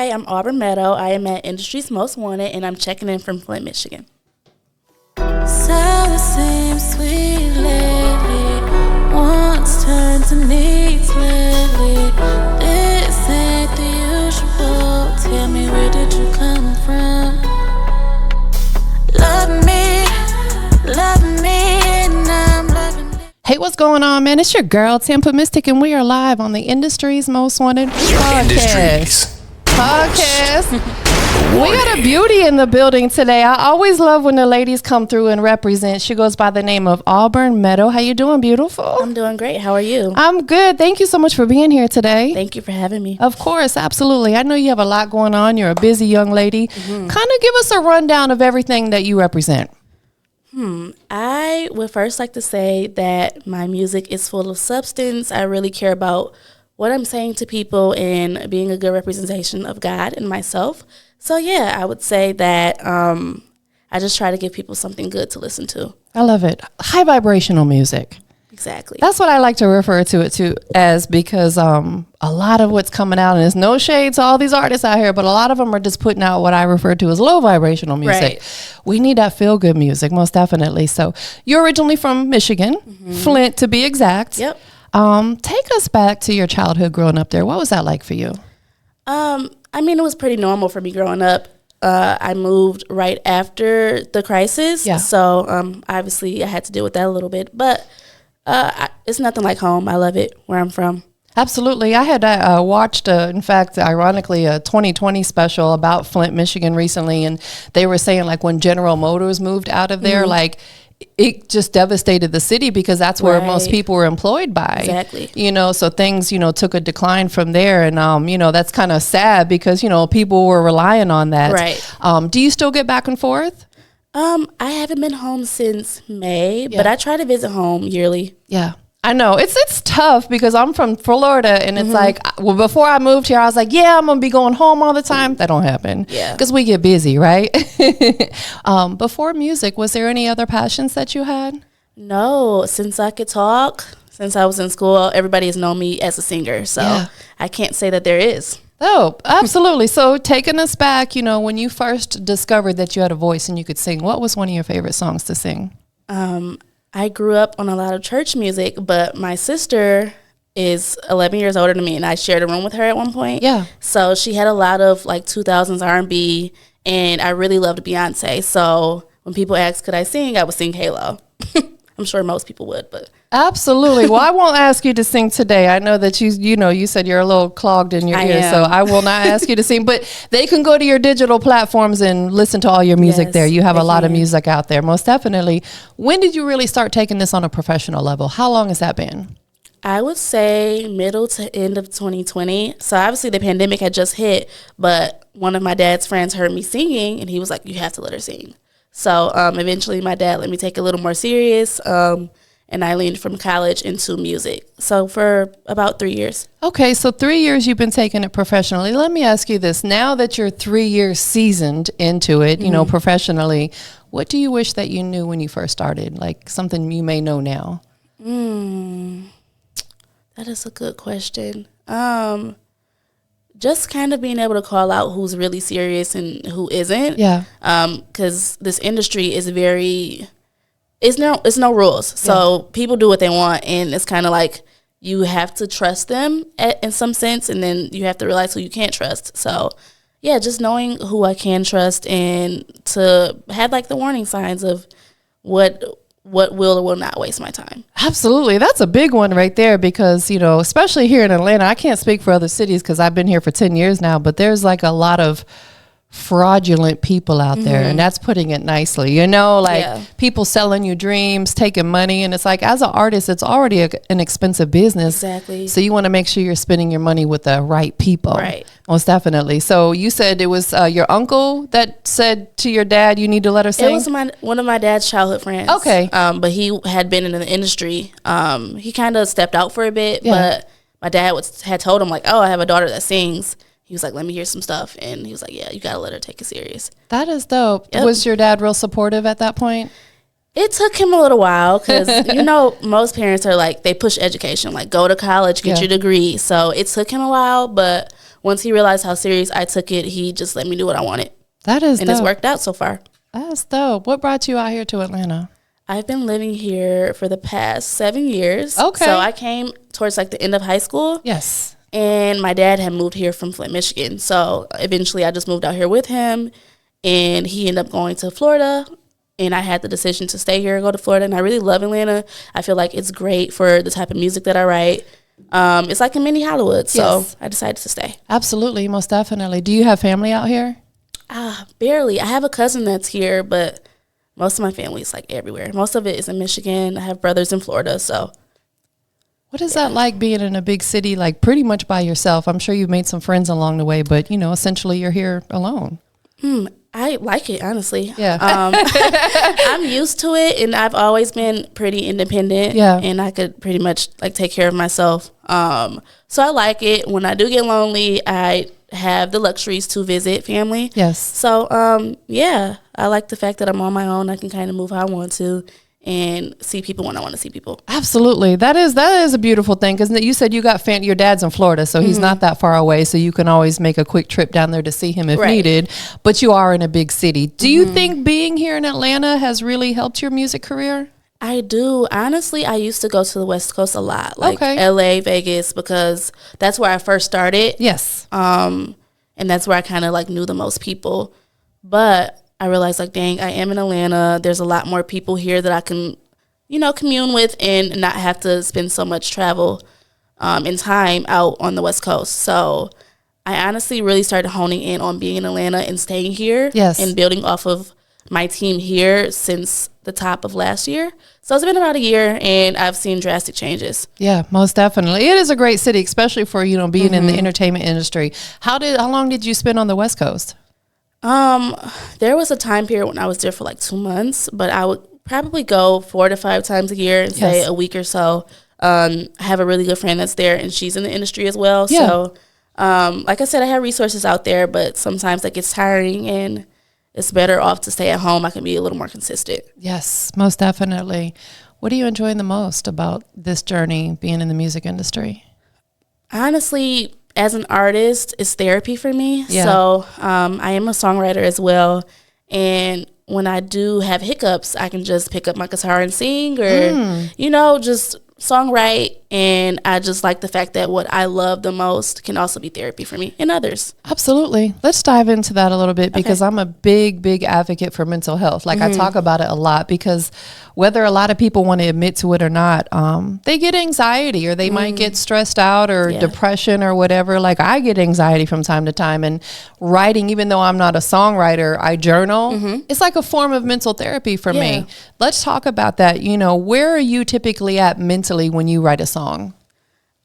Hi, I'm Auburn Meadow. I am at Industry's Most Wanted, and I'm checking in from Flint, Michigan. Sour seems sweet lately. Wants turned to needs lately. This ain't the usual. Tell me, where did you come from? Love me, and I'm loving it. Hey, what's going on, man? It's your girl, TampaMystic, and we are live on the Industry's Most Wanted podcast. We got a beauty in the building today. I always love when the ladies come through and represent. She goes by the name of Auburn Meadow. How you doing, beautiful? I'm doing great. How are you? I'm good. Thank you so much for being here today. Thank you for having me. Of course, absolutely. I know you have a lot going on. You're a busy young lady. Kind of give us a rundown of everything that you represent. I would first like to say that my music is full of substance. I really care about what I'm saying to people and being a good representation of God and myself. So yeah, I would say that I just try to give people something good to listen to. I love it. High vibrational music. Exactly. That's what I like to refer to it to as, because a lot of what's coming out, and there's no shade to all these artists out here, but a lot of them are just putting out what I refer to as low vibrational music. Right. We need that feel good music, most definitely. So you're originally from Michigan, Flint to be exact. Yep. Take us back to your childhood growing up there. What was that like for you? I mean, it was pretty normal for me growing up. I moved right after the crisis. Yeah. So obviously I had to deal with that a little bit, but it's nothing like home. I love it where I'm from. Absolutely. I had watched, in fact, ironically, a 2020 special about Flint, Michigan recently, and they were saying like when General Motors moved out of there, like it just devastated the city because that's where most people were employed by. Exactly. You know, so things, took a decline from there. And, that's kind of sad because, people were relying on that. Right. Do you still get back and forth? I haven't been home since May, but I try to visit home yearly. Yeah. I know it's tough because I'm from Florida, and it's like, well, before I moved here, I was like, yeah, I'm going to be going home all the time. That don't happen. Yeah. Because we get busy, right? Before music, was there any other passions that you had? No, since I could talk, since I was in school, everybody has known me as a singer. So I can't say that there is. Oh, absolutely. So taking us back, when you first discovered that you had a voice and you could sing, what was one of your favorite songs to sing? I grew up on a lot of church music, but my sister is 11 years older than me, and I shared a room with her at one point. Yeah. So she had a lot of like 2000s R&B, and I really loved Beyonce. So when people asked, could I sing, I would sing Halo. I'm sure most people would, but. Absolutely. Well, I won't ask you to sing today. I know that you said you're a little clogged in your ears, so I will not ask you to sing. But they can go to your digital platforms and listen to all your music there. You have a lot of music out there, most definitely. When did you really start taking this on a professional level? How long has that been? I would say middle to end of 2020. So obviously the pandemic had just hit, but one of my dad's friends heard me singing, and he was like, you have to let her sing. So eventually my dad let me take it a little more serious, and I leaned from college into music. So for about 3 years. Okay, so 3 years you've been taking it professionally. Let me ask you this. Now that you're 3 years seasoned into it, professionally, what do you wish that you knew when you first started? Like something you may know now? That is a good question. Just kind of being able to call out who's really serious and who isn't. Yeah. Because this industry is it's no rules. So people do what they want, and it's kind of like you have to trust them in some sense, and then you have to realize who you can't trust. So yeah, just knowing who I can trust and to have like the warning signs of what will or will not waste my time. Absolutely. That's a big one right there because, especially here in Atlanta, I can't speak for other cities because I've been here for 10 years now, but there's like a lot of fraudulent people out there, and that's putting it nicely, people selling you dreams, taking money, and it's like, as an artist, it's already an expensive business. Exactly. So you want to make sure you're spending your money with the right people. Right. Most definitely. So you said it was your uncle that said to your dad, you need to let her sing? It was one of my dad's childhood friends. Okay. But he had been in the industry. He kind of stepped out for a bit, but my dad had told him like, oh, I have a daughter that sings. He was like, let me hear some stuff. And he was like, yeah, you got to let her take it serious. That is dope. Yep. Was your dad real supportive at that point? It took him a little while because, most parents are like, they push education, like go to college, get your degree. So it took him a while. But once he realized how serious I took it, he just let me do what I wanted. That is and dope. It's worked out so far. That's dope. What brought you out here to Atlanta? I've been living here for the past 7 years. Okay. So I came towards like the end of high school. Yes. And my dad had moved here from Flint, Michigan. So eventually I just moved out here with him, and he ended up going to Florida. And I had the decision to stay here or go to Florida. And I really love Atlanta. I feel like it's great for the type of music that I write. It's like a mini Hollywood. So I decided to stay. Absolutely. Most definitely. Do you have family out here? Barely. I have a cousin that's here, but most of my family is like everywhere. Most of it is in Michigan. I have brothers in Florida. So what is that like being in a big city, like pretty much by yourself? I'm sure you've made some friends along the way, but, you know, essentially you're here alone. I like it, honestly. Yeah. I'm used to it, and I've always been pretty independent. Yeah. And I could pretty much like take care of myself. So I like it. When I do get lonely, I have the luxuries to visit family. Yes. So, yeah, I like the fact that I'm on my own. I can kind of move how I want to and see people when I want to see people. Absolutely. That is a beautiful thing, because you said you got your dad's in Florida, so he's not that far away, so you can always make a quick trip down there to see him if needed, but you are in a big city. Do you think being here in Atlanta has really helped your music career? I do. Honestly, I used to go to the West Coast a lot, like LA, Vegas, because that's where I first started. Yes. And that's where I kind of like knew the most people. But I realized, like, dang, I am in Atlanta. There's a lot more people here that I can, you know, commune with and not have to spend so much travel and time out on the West Coast. So I honestly really started honing in on being in Atlanta and staying here. Yes. And building off of my team here since the top of last year. So it's been about a year, and I've seen drastic changes. Yeah, most definitely. It is a great city, especially for, you know, being in the entertainment industry. How long did you spend on the West Coast? There was a time period when I was there for like 2 months, but I would probably go 4 to 5 times a year and stay a week or so. I have a really good friend that's there, and she's in the industry as well. Yeah. So, like I said, I have resources out there, but sometimes that gets tiring, and it's better off to stay at home. I can be a little more consistent. Yes, most definitely. What are you enjoying the most about this journey, being in the music industry? Honestly, as an artist, it's therapy for me. Yeah. So I am a songwriter as well. And when I do have hiccups, I can just pick up my guitar and sing, or, you know, just songwrite. And I just like the fact that what I love the most can also be therapy for me and others. Absolutely. Let's dive into that a little bit, because I'm a big advocate for mental health. Like I talk about it a lot, because whether a lot of people want to admit to it or not, they get anxiety, or they might get stressed out, or depression or whatever. Like I get anxiety from time to time, and writing, even though I'm not a songwriter, I journal. It's like a form of mental therapy for me. Let's talk about that. You know, where are you typically at mentally when you write a song?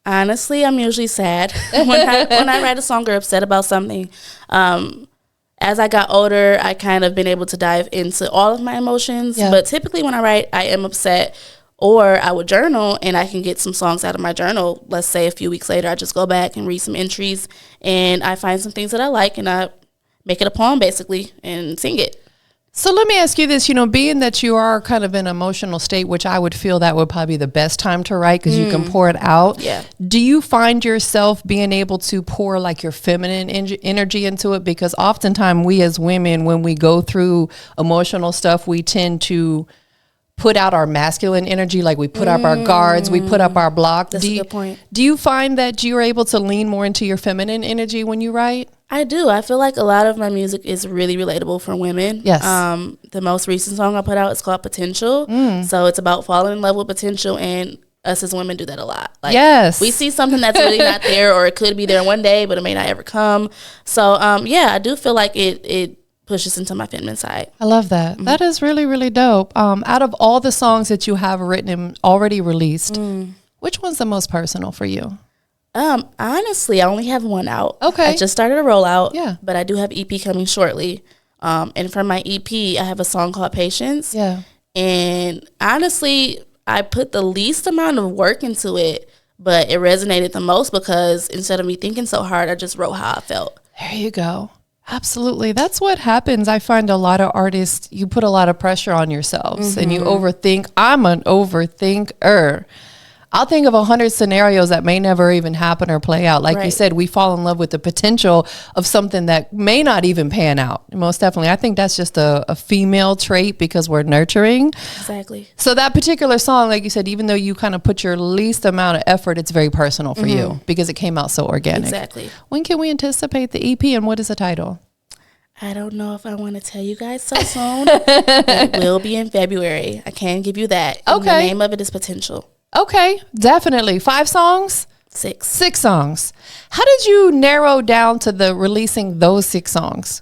Honestly, I'm usually sad when I write a song or upset about something. As I got older, I kind of been able to dive into all of my emotions. Yeah. But typically when I write, I am upset, or I would journal and I can get some songs out of my journal. Let's say a few weeks later, I just go back and read some entries, and I find some things that I like, and I make it a poem basically and sing it. So let me ask you this, you know, being that you are kind of in an emotional state, which I would feel that would probably be the best time to write, because you can pour it out. Yeah. Do you find yourself being able to pour like your feminine energy into it? Because oftentimes we as women, when we go through emotional stuff, we tend to put out our masculine energy, like we put up our guards, we put up our block. That's a good point. Do you find that you're able to lean more into your feminine energy when you write? I do. I feel like a lot of my music is really relatable for women. Yes. The most recent song I put out is called Potential. So it's about falling in love with potential, and us as women do that a lot. Like, yes. We see something that's really not there, or it could be there one day, but it may not ever come. So, yeah, I do feel like it pushes into my feminine side. I love that. That is really, really dope. Out of all the songs that you have written and already released, which one's the most personal for you? Honestly, I only have one out. Okay. I just started a rollout. Yeah. But I do have EP coming shortly. And from my EP, I have a song called Patience. Yeah. And honestly, I put the least amount of work into it, but it resonated the most because instead of me thinking so hard, I just wrote how I felt. There you go. Absolutely. That's what happens. I find a lot of artists, you put a lot of pressure on yourselves and you overthink. I'm an overthinker. I'll think of 100 scenarios that may never even happen or play out. Like you said, we fall in love with the potential of something that may not even pan out. Most definitely. I think that's just a female trait because we're nurturing. Exactly. So that particular song, like you said, even though you kind of put your least amount of effort, it's very personal for you because it came out so organic. Exactly. When can we anticipate the EP and what is the title? I don't know if I want to tell you guys so soon. It will be in February. I can give you that. Okay. And the name of it is Potential. Okay, definitely. 5 songs? 6. 6 songs. How did you narrow down to the releasing those 6 songs?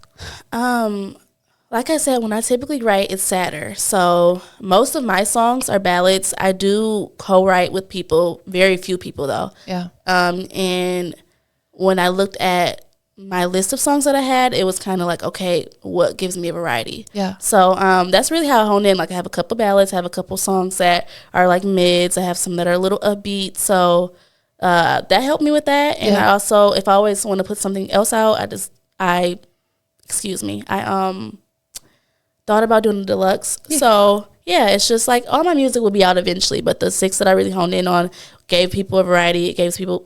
Like I said, when I typically write, it's sadder. So most of my songs are ballads. I do co-write with people, very few people though. Yeah. And when I looked at my list of songs that I had, it was kind of like, okay, what gives me a variety? Yeah. So that's really how I honed in. Like I have a couple ballads, I have a couple songs that are like mids, I have some that are a little upbeat. So that helped me with that. And I also, if I always want to put something else out, I thought about doing a deluxe. Yeah. So yeah, it's just like all my music will be out eventually, but the 6 that I really honed in on gave people a variety. It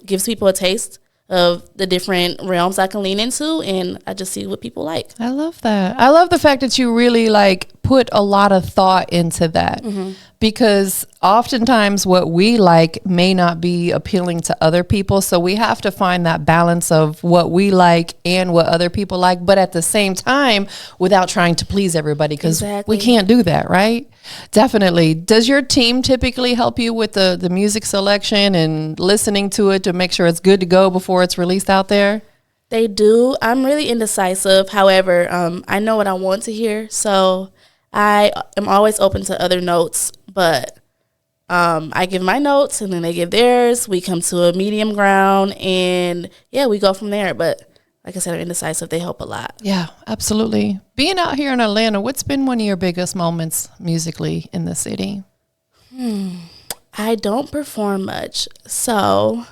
gives people a taste of the different realms I can lean into, and I just see what people like. I love that. I love the fact that you really like put a lot of thought into that, because oftentimes what we like may not be appealing to other people. So we have to find that balance of what we like and what other people like, but at the same time, without trying to please everybody, because we can't do that, right? Definitely. Does your team typically help you with the music selection and listening to it to make sure it's good to go before it's released out there? They do. I'm really indecisive. However, I know what I want to hear, so I am always open to other notes, but I give my notes and then they give theirs. We come to a medium ground and we go from there. But like I said, I'm indecisive. They help a lot. Yeah, absolutely. Being out here in Atlanta, what's been one of your biggest moments musically in the city? I don't perform much. So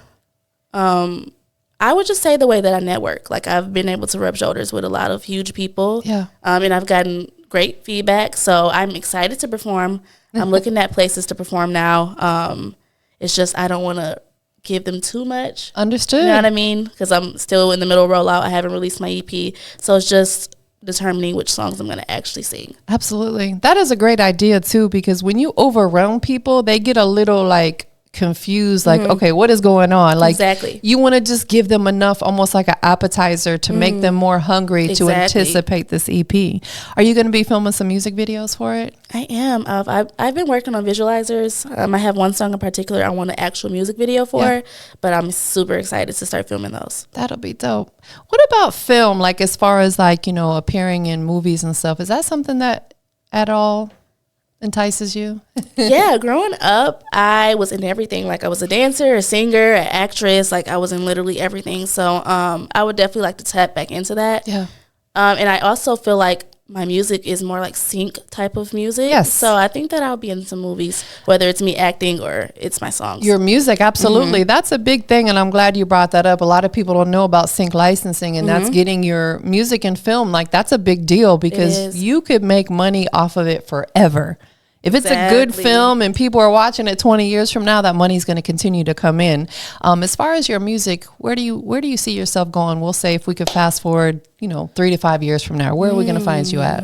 I would just say the way that I network. Like I've been able to rub shoulders with a lot of huge people. Yeah. And I've gotten great feedback. So I'm excited to perform. I'm looking at places to perform now. It's just I don't want to give them too much. Understood. You know what I mean? Because I'm still in the middle of rollout. I haven't released my EP. So it's just determining which songs I'm going to actually sing. Absolutely. That is a great idea too, because when you overwhelm people, they get a little like confused, like, okay, what is going on? Like, you want to just give them enough, almost like an appetizer to make them more hungry to anticipate this EP. Are you going to be filming some music videos for it? I am. I've been working on visualizers. I have one song in particular I want an actual music video for, but I'm super excited to start filming those. That'll be dope. What about film? Like, as far as like, you know, appearing in movies and stuff, is that something that at all entices you? Yeah, growing up, I was in everything. Like I was a dancer, a singer, an actress. Like I was in literally everything. So I would definitely like to tap back into that. Yeah. And I also feel like my music is more like sync type of music. Yes. So I think that I'll be in some movies, whether it's me acting or it's my songs. Your music, absolutely. That's a big thing, and I'm glad you brought that up. A lot of people don't know about sync licensing, and that's getting your music in film. Like that's a big deal because you could make money off of it forever. If it's a good film and people are watching it 20 years from now, that money's going to continue to come in. As far as your music, where do you see yourself going? We'll say if we could fast forward, 3 to 5 years from now, where are we going to find you at?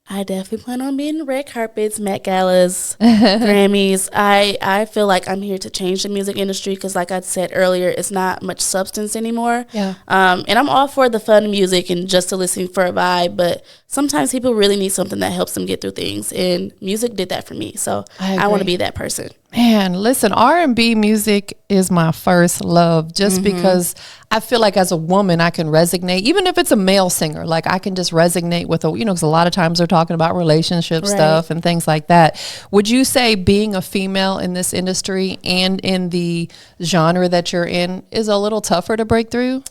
I definitely plan on being red carpets, Met Galas, Grammys. I feel like I'm here to change the music industry because, like I said earlier, it's not much substance anymore. Yeah. And I'm all for the fun music and just to listen for a vibe, but sometimes people really need something that helps them get through things, and music did that for me. So I want to be that person. Man, listen, R&B music is my first love just because I feel like as a woman, I can resonate, even if it's a male singer, like I can just resonate with, because a lot of times they're talking about relationship stuff and things like that. Would you say being a female in this industry and in the genre that you're in is a little tougher to break through?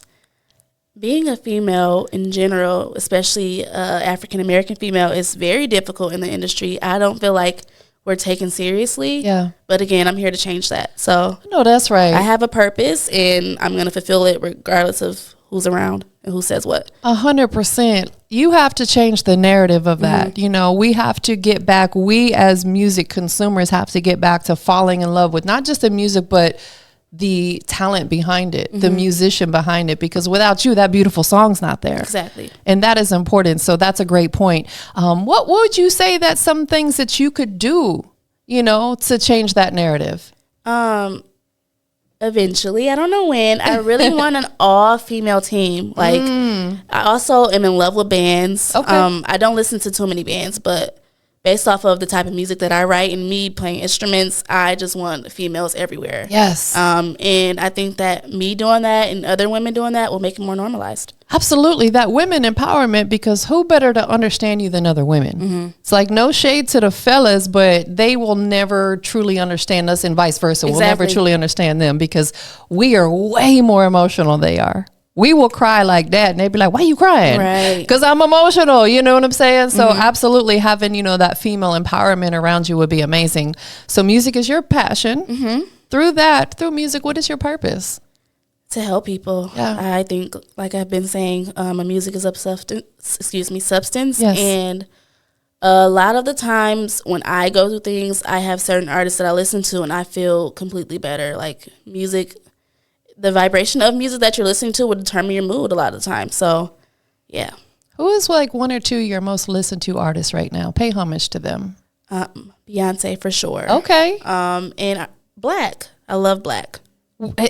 Being a female in general, especially African-American female, is very difficult in the industry. I don't feel like we're taken seriously. Yeah. But again, I'm here to change that. So no, that's right. I have a purpose and I'm going to fulfill it regardless of who's around and who says what. 100%. You have to change the narrative of that. You know, we have to get back. We as music consumers have to get back to falling in love with not just the music, but the talent behind it, the musician behind it, because without you, that beautiful song's not there. Exactly. And that is important. So that's a great point. What would you say that some things that you could do, you know, to change that narrative? Eventually, I don't know when. I really want an all-female team. Like, I also am in love with bands. Okay. I don't listen to too many bands, but based off of the type of music that I write and me playing instruments, I just want females everywhere. Yes. And I think that me doing that and other women doing that will make it more normalized. Absolutely. That women empowerment, because who better to understand you than other women? It's like no shade to the fellas, but they will never truly understand us and vice versa. We'll never truly understand them because we are way more emotional than they are. We will cry like that and they'd be like, why are you crying? Right. Because I'm emotional. You know what I'm saying? So absolutely having, you know, that female empowerment around you would be amazing. So music is your passion. Through music, what is your purpose? To help people. Yeah. I think, like I've been saying, my music is substance. Yes. And a lot of the times when I go through things, I have certain artists that I listen to and I feel completely better. Like music, the vibration of music that you're listening to will determine your mood a lot of the time. So, yeah. Who is like one or two of your most listened to artists right now? Pay homage to them. Beyonce for sure. Okay. And Black. I love Black.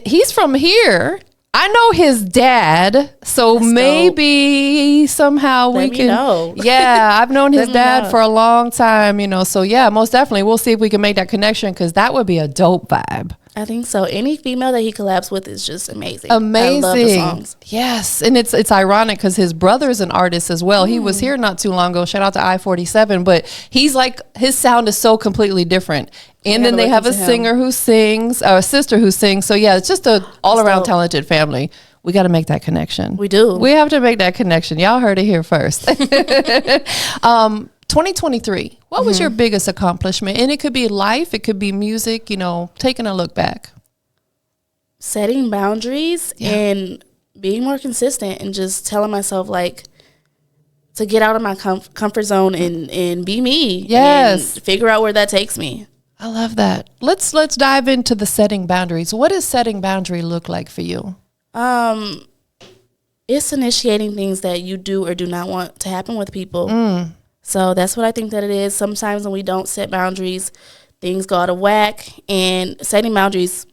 He's from here. I know his dad, so That's maybe somehow we can know. Yeah, I've known his dad know. for a long time, you know. So yeah, most definitely we'll see if we can make that connection, because that would be a dope vibe. I think so. Any female that he collabs with is just amazing. Amazing. I love the songs. Yes. And it's ironic because his brother's an artist as well. He was here not too long ago. Shout out to I-47. But he's like, his sound is so completely different. And then they have a singer who sings, or a sister who sings. So yeah, it's just a all around talented family. We got to make that connection. We do. We have to make that connection. Y'all heard it here first. 2023, what was your biggest accomplishment? And it could be life, it could be music, you know, taking a look back. Setting boundaries and being more consistent and just telling myself, like, to get out of my comfort zone and be me. Yes. And figure out where that takes me. I love that. Let's dive into the setting boundaries. What does setting boundary look like for you? It's initiating things that you do or do not want to happen with people. So that's what I think that it is. Sometimes when we don't set boundaries, things go out of whack. And setting boundaries,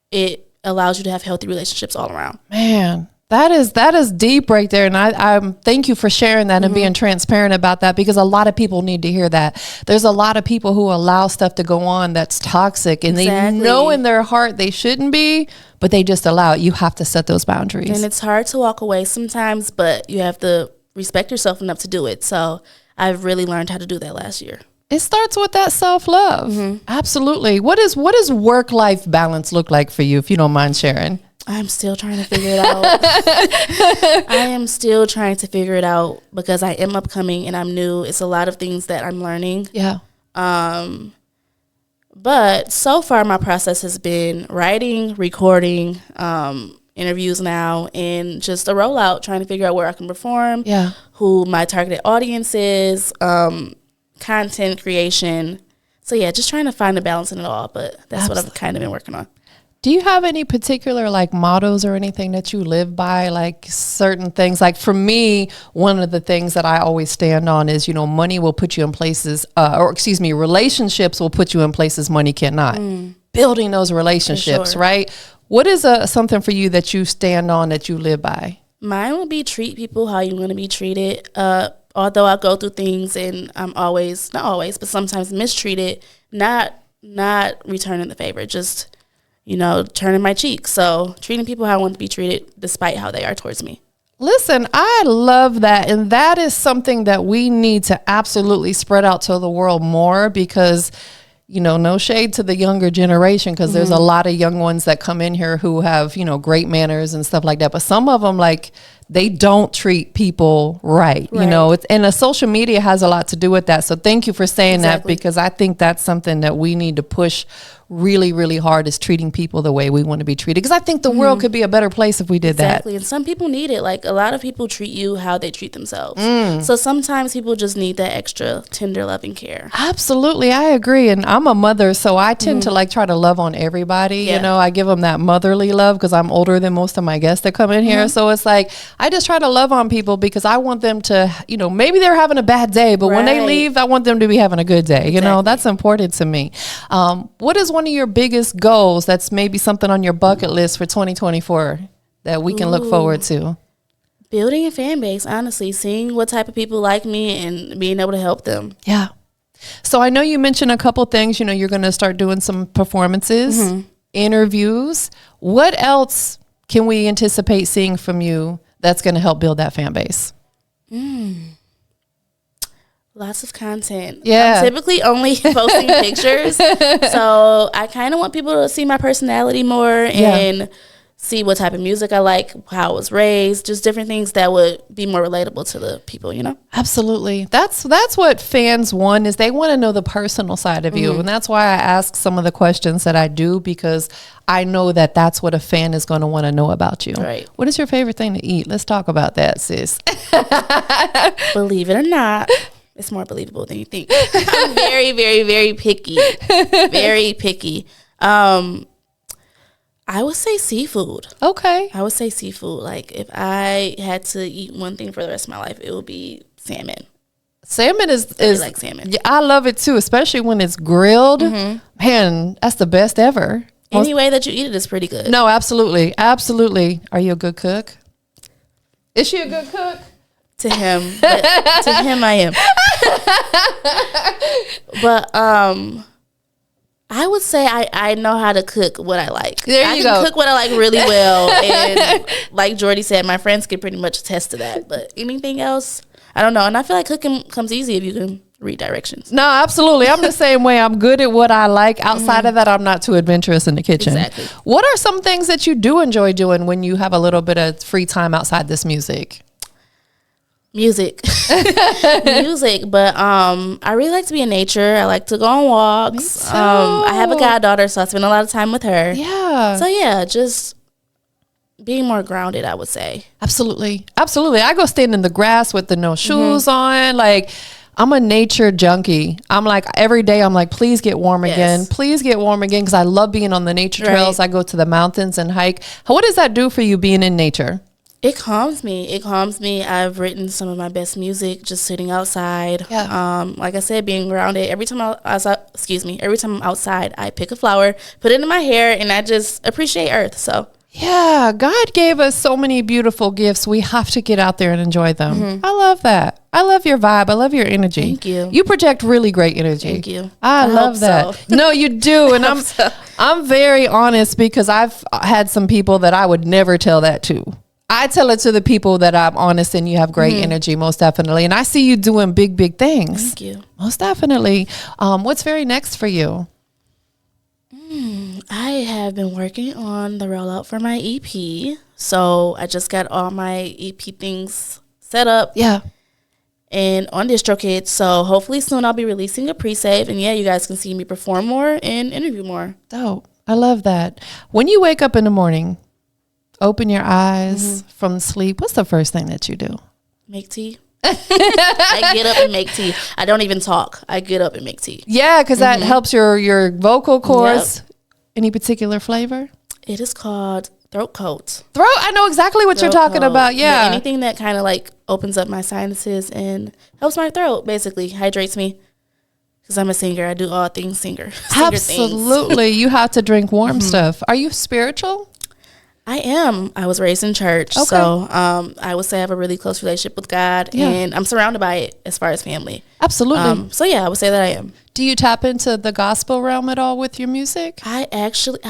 it allows you to have healthy relationships all around. Man, that is deep right there. And I thank you for sharing that and being transparent about that, because a lot of people need to hear that. There's a lot of people who allow stuff to go on that's toxic, and they know in their heart they shouldn't be, but they just allow it. You have to set those boundaries. And it's hard to walk away sometimes, but you have to respect yourself enough to do it. So I've really learned how to do that last year. It starts with that self-love. Absolutely. What does work-life balance look like for you, if you don't mind sharing? I'm still trying to figure it out. I am still trying to figure it out because I am upcoming and I'm new. It's a lot of things that I'm learning. Yeah. But so far my process has been writing, recording, interviews now, and just a rollout, trying to figure out where I can perform, who my targeted audience is, content creation. So yeah, just trying to find a balance in it all, but that's what I've kind of been working on. Do you have any particular like mottos or anything that you live by, like certain things? Like for me, one of the things that I always stand on is, you know, money will put you in places, relationships will put you in places money cannot. Building those relationships, right? What is something for you that you stand on, that you live by? Mine would be treat people how you want to be treated. Although I go through things and I'm always, not always, but sometimes mistreated, not returning the favor, just, you know, turning my cheek. So treating people how I want to be treated despite how they are towards me. Listen, I love that. And that is something that we need to absolutely spread out to the world more, because, you know, no shade to the younger generation, because there's a lot of young ones that come in here who have, you know, great manners and stuff like that. But some of them, like, they don't treat people right. You know, and social media has a lot to do with that. So thank you for saying that, because I think that's something that we need to push really, really hard is treating people the way we want to be treated. Because I think the world could be a better place if we did that. Exactly. And some people need it. Like, a lot of people treat you how they treat themselves. So sometimes people just need that extra tender loving care. Absolutely. I agree. And I'm a mother, so I tend to like try to love on everybody. Yeah. You know, I give them that motherly love because I'm older than most of my guests that come in here. So it's like, I just try to love on people because I want them to, you know, maybe they're having a bad day, but when they leave, I want them to be having a good day. You know, that's important to me. What is one of your biggest goals that's maybe something on your bucket list for 2024 that we can look forward to? Building a fan base, honestly, seeing what type of people like me and being able to help them. Yeah. So I know you mentioned a couple things, you know, you're going to start doing some performances, interviews. What else can we anticipate seeing from you that's going to help build that fan base? Lots of content. Yeah. I'm typically only posting pictures. So I kind of want people to see my personality more and see what type of music I like, how I was raised, just different things that would be more relatable to the people, you know? Absolutely. That's what fans want, is they want to know the personal side of you. And that's why I ask some of the questions that I do, because I know that that's what a fan is going to want to know about you. Right. What is your favorite thing to eat? Let's talk about that, sis. Believe it or not, it's more believable than you think. I'm very, very, very picky. Very picky. I would say seafood. Okay. I would say seafood. Like, if I had to eat one thing for the rest of my life, it would be salmon. Salmon is like salmon. Yeah, I love it too, especially when it's grilled. Man, that's the best ever. Any way that you eat it is pretty good. No, absolutely. Absolutely. Are you a good cook? Is she a good cook? To him. But to him, I am. But I would say I know how to cook what I like. There you go. I can cook what I like really well. And like Jordy said, my friends can pretty much attest to that. But anything else, I don't know. And I feel like cooking comes easy if you can read directions. No, absolutely. I'm the same way. I'm good at what I like. Outside of that, I'm not too adventurous in the kitchen. Exactly. What are some things that you do enjoy doing when you have a little bit of free time outside this music? Music. But I really like to be in nature. I like to go on walks. I have a goddaughter, so I spend a lot of time with her. Yeah. So yeah, just being more grounded, I would say. Absolutely. Absolutely. I go stand in the grass with the no shoes on. Like, I'm a nature junkie. I'm like, every day I'm like, please get warm again. Please get warm again, because I love being on the nature trails. I go to the mountains and hike. What does that do for you, being in nature? It calms me. It calms me. I've written some of my best music just sitting outside. Yeah. Like I said, being grounded. Every time I'm outside, I pick a flower, put it in my hair, and I just appreciate Earth. So yeah, God gave us so many beautiful gifts. We have to get out there and enjoy them. I love that. I love your vibe. I love your energy. Thank you. You project really great energy. Thank you. I love that. So. No, you do. And I'm very honest, because I've had some people that I would never tell that to. I tell it to the people that I'm honest and you have great energy, most definitely. And I see you doing big, big things. Thank you. Most definitely. What's very next for you? I have been working on the rollout for my EP. So I just got all my EP things set up. Yeah. And on DistroKid. So hopefully soon I'll be releasing a pre-save. And yeah, you guys can see me perform more and interview more. Dope. I love that. When you wake up in the morning, open your eyes from sleep, what's the first thing that you do? Make tea. I get up and make tea. I don't even talk. I get up and make tea. Yeah, because that helps your vocal cords. Yep. Any particular flavor? It is called throat coat. I know exactly what you're talking about. Yeah. Anything that kind of like opens up my sinuses and helps my throat, basically hydrates me. Because I'm a singer. I do all things singer. Absolutely. You have to drink warm stuff. Are you spiritual? I am. I was raised in church. Okay. So I would say I have a really close relationship with God. And I'm surrounded by it as far as family. Absolutely. So yeah, I would say that I am. Do you tap into the gospel realm at all with your music? I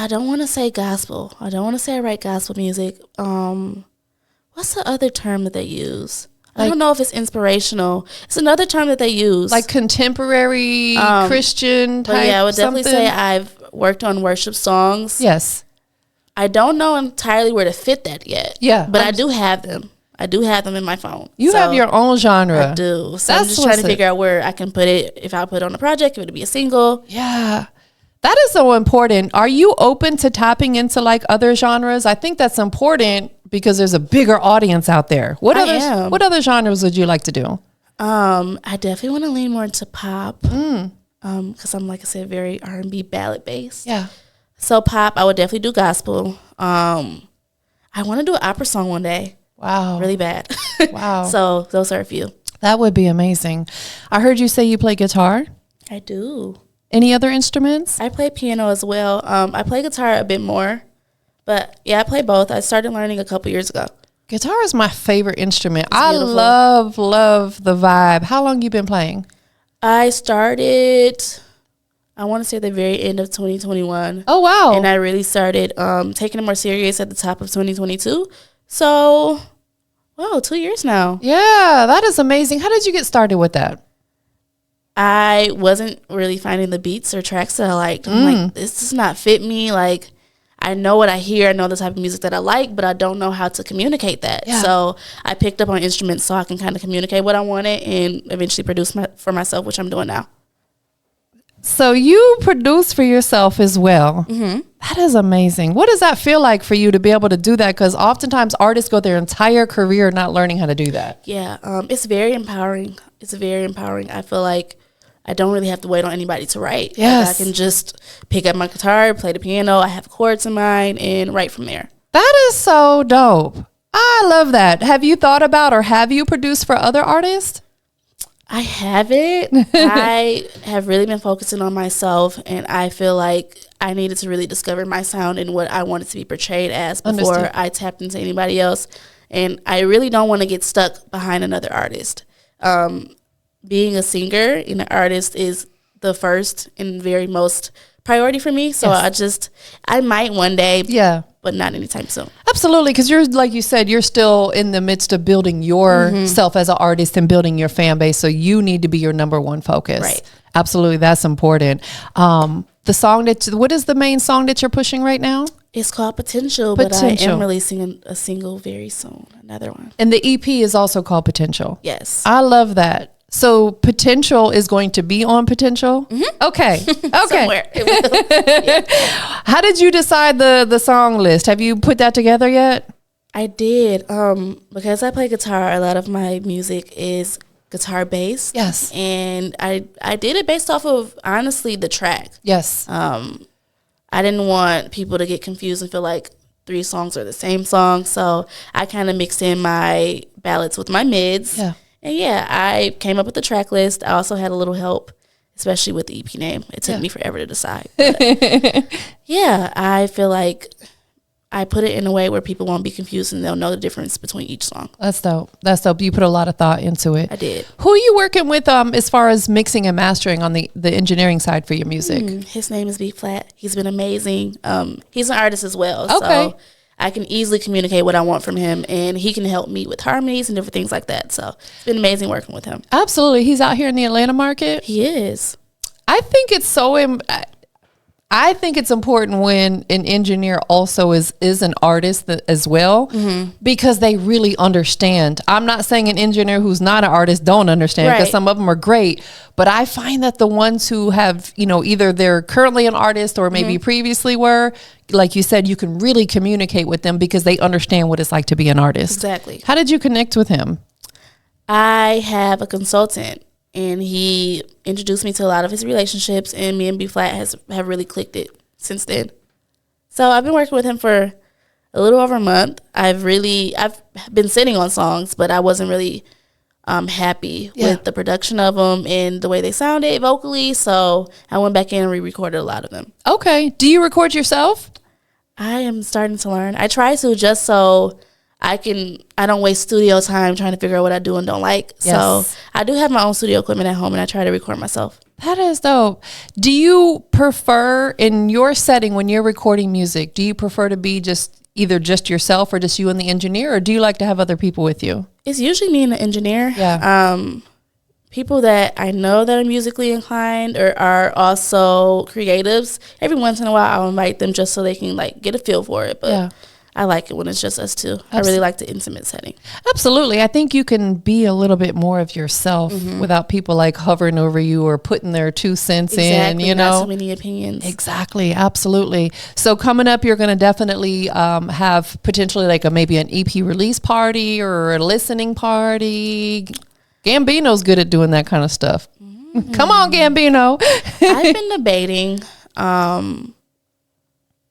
don't want to say gospel. I don't want to say I write gospel music. What's the other term that they use? I don't know if it's inspirational. It's another term that they use. Like contemporary Christian type. Yeah, I would definitely say I've worked on worship songs. Yes. I don't know entirely where to fit that yet. Yeah. But I do have them. I do have them in my phone. You have your own genre. I do. So I'm just trying to figure out where I can put it. If I put it on a project, if it would be a single. Yeah. That is so important. Are you open to tapping into like other genres? I think that's important because there's a bigger audience out there. What other genres would you like to do? I definitely want to lean more into pop. Because I'm, like I said, very R&B ballad based. Yeah. So pop, I would definitely do gospel. I want to do an opera song one day. Wow. Really bad. Wow. So those are a few. That would be amazing. I heard you say you play guitar. I do. Any other instruments? I play piano as well. I play guitar a bit more. But yeah, I play both. I started learning a couple years ago. Guitar is my favorite instrument. I love the vibe. How long you been playing? I started, I want to say the very end of 2021. Oh, wow. And I really started taking it more serious at the top of 2022. So, 2 years now. Yeah, that is amazing. How did you get started with that? I wasn't really finding the beats or tracks that I liked. I'm like, this does not fit me. Like, I know what I hear. I know the type of music that I like, but I don't know how to communicate that. Yeah. So I picked up on instruments so I can kind of communicate what I wanted and eventually produce for myself, which I'm doing now. So you produce for yourself as well. Mm-hmm. That is amazing. What does that feel like for you to be able to do that? Because oftentimes artists go their entire career not learning how to do that. Yeah, it's very empowering. It's very empowering. I feel like I don't really have to wait on anybody to write. Yes. Like I can just pick up my guitar, play the piano. I have chords in mind and write from there. That is so dope. I love that. Have you thought about or have you produced for other artists? I haven't. I have really been focusing on myself, and I feel like I needed to really discover my sound and what I wanted to be portrayed as before I tapped into anybody else. And I really don't want to get stuck behind another artist. Being a singer and an artist is the first and very most priority for me. So I might one day, but not anytime soon. Absolutely, because you're, like you said, you're still in the midst of building yourself as an artist and building your fan base. So you need to be your number one focus. Right. Absolutely, that's important. The song what is the main song that you're pushing right now? It's called Potential, but I am releasing a single very soon, another one. And the EP is also called Potential. Yes. I love that. So Potential is going to be on Potential? Mm-hmm. Okay. Somewhere. How did you decide the song list? Have you put that together yet? I did. Because I play guitar, a lot of my music is guitar based. Yes. And I did it based off of, honestly, the track. Yes. I didn't want people to get confused and feel like 3 songs are the same song. So I kind of mixed in my ballads with my mids. Yeah. And I came up with the track list. I also had a little help, especially with the EP name. It took me forever to decide. But I feel like I put it in a way where people won't be confused and they'll know the difference between each song. That's dope. That's dope. You put a lot of thought into it. I did. Who are you working with as far as mixing and mastering on the engineering side for your music? His name is B Flat. He's been amazing. He's an artist as well. Okay. So I can easily communicate what I want from him, and he can help me with harmonies and different things like that. So it's been amazing working with him. Absolutely. He's out here in the Atlanta market? He is. I think it's I think it's important when an engineer also is an artist as well, because they really understand. I'm not saying an engineer who's not an artist don't understand, because some of them are great, but I find that the ones who have, either they're currently an artist or maybe previously were, like you said, you can really communicate with them because they understand what it's like to be an artist. Exactly. How did you connect with him? I have a consultant, and he introduced me to a lot of his relationships, and me and B Flat have really clicked it since then. So I've been working with him for a little over a month. I've been sitting on songs, but I wasn't really happy with the production of them and the way they sounded vocally. So I went back in and re-recorded a lot of them. Okay. Do you record yourself? I am starting to learn. I try to, just so I don't waste studio time trying to figure out what I do and don't like. Yes. So I do have my own studio equipment at home, and I try to record myself. That is dope. Do you prefer, in your setting when you're recording music, do you prefer to be either just yourself or just you and the engineer, or do you like to have other people with you? It's usually me and the engineer. Yeah. People that I know that are musically inclined or are also creatives, every once in a while I'll invite them just so they can get a feel for it. But I like it when it's just us two. Absolutely. I really like the intimate setting. Absolutely. I think you can be a little bit more of yourself without people like hovering over you or putting their 2 cents in, you know. Not so many opinions. Exactly. Absolutely. So coming up, you're going to definitely have potentially like maybe an EP release party or a listening party. Gambino's good at doing that kind of stuff. Come on, Gambino. I've been debating,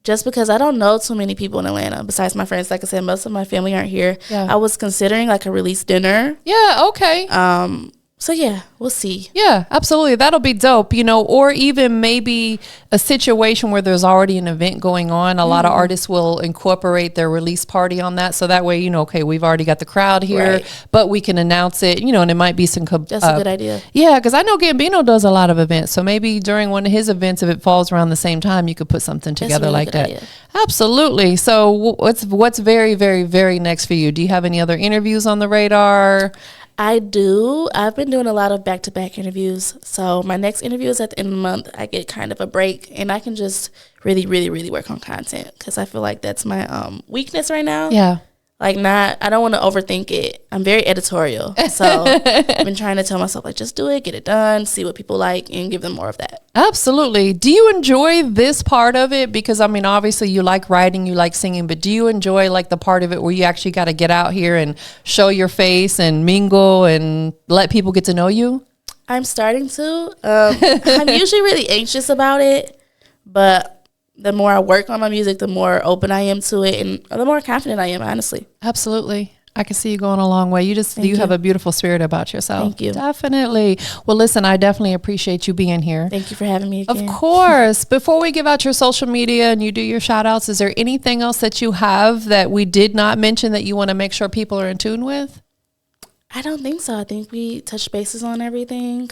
just because I don't know too many people in Atlanta besides my friends. Like I said, most of my family aren't here. Yeah. I was considering like a release dinner. Yeah, okay. So yeah, we'll see. Yeah, absolutely. That'll be dope, you know, or even maybe a situation where there's already an event going on. A lot of artists will incorporate their release party on that. So that way, you know, okay, we've already got the crowd here, but we can announce it, you know, and it might be some... That's a good idea. Yeah, because I know Gambino does a lot of events. So maybe during one of his events, if it falls around the same time, you could put something together like that. Idea. Absolutely. So what's very, very, very next for you? Do you have any other interviews on the radar? I do. I've been doing a lot of back-to-back interviews. So my next interview is at the end of the month. I get kind of a break, and I can just really, really, really work on content because I feel like that's my weakness right now. Yeah. Like I don't want to overthink it. I'm very editorial. So I've been trying to tell myself, like, just do it, get it done, see what people like, and give them more of that. Absolutely. Do you enjoy this part of it? Because, I mean, obviously you like writing, you like singing, but do you enjoy, like, the part of it where you actually got to get out here and show your face and mingle and let people get to know you? I'm starting to. I'm usually really anxious about it, but the more I work on my music, the more open I am to it, and the more confident I am, honestly. Absolutely. I can see you going a long way. You have a beautiful spirit about yourself. Thank you. Definitely. Well, listen, I definitely appreciate you being here. Thank you for having me again. Of course. Before we give out your social media and you do your shout outs, is there anything else that you have that we did not mention that you want to make sure people are in tune with? I don't think so. I think we touched bases on everything.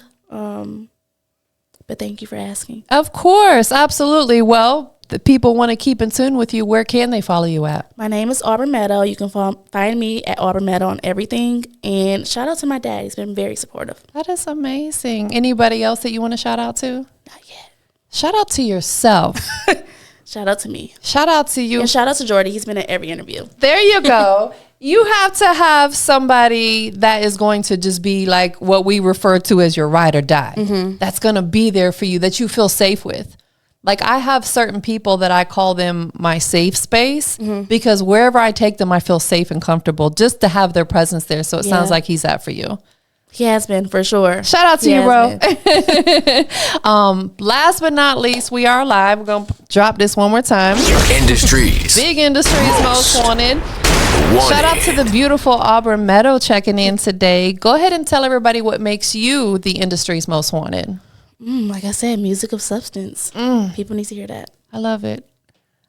But thank you for asking. Of course. Absolutely. Well, the people want to keep in tune with you. Where can they follow you at? My name is Auburn Meadow. You can find me at Auburn Meadow on everything. And shout out to my dad. He's been very supportive. That is amazing. Anybody else that you want to shout out to? Not yet. Shout out to yourself. Shout out to me. Shout out to you. And shout out to Jordy. He's been at every interview. There you go. You have to have somebody that is going to just be like what we refer to as your ride or die. That's going to be there for you, that you feel safe with. Like, I have certain people that I call them my safe space because wherever I take them, I feel safe and comfortable just to have their presence there. So it sounds like he's that for you. He has been, for sure. Shout out to you, bro. Last but not least, we are live. We're going to drop this one more time. Big Industries Most Wanted. Shout out to the beautiful Auburn Meadow checking in today. Go ahead and tell everybody what makes you the industry's most wanted. Like I said, music of substance. People need to hear that. I love it.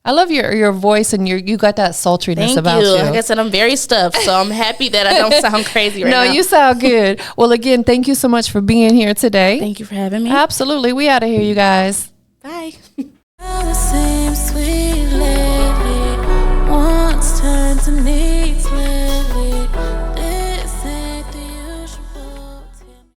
I love your voice, and you got that sultriness about you. Like I said, I'm very stuffed, so I'm happy that I don't sound crazy right now. No, you sound good. Well, again, thank you so much for being here today. Thank you for having me. Absolutely. We out of here, you guys. Bye. Now it seems sweet lately, once turned to need.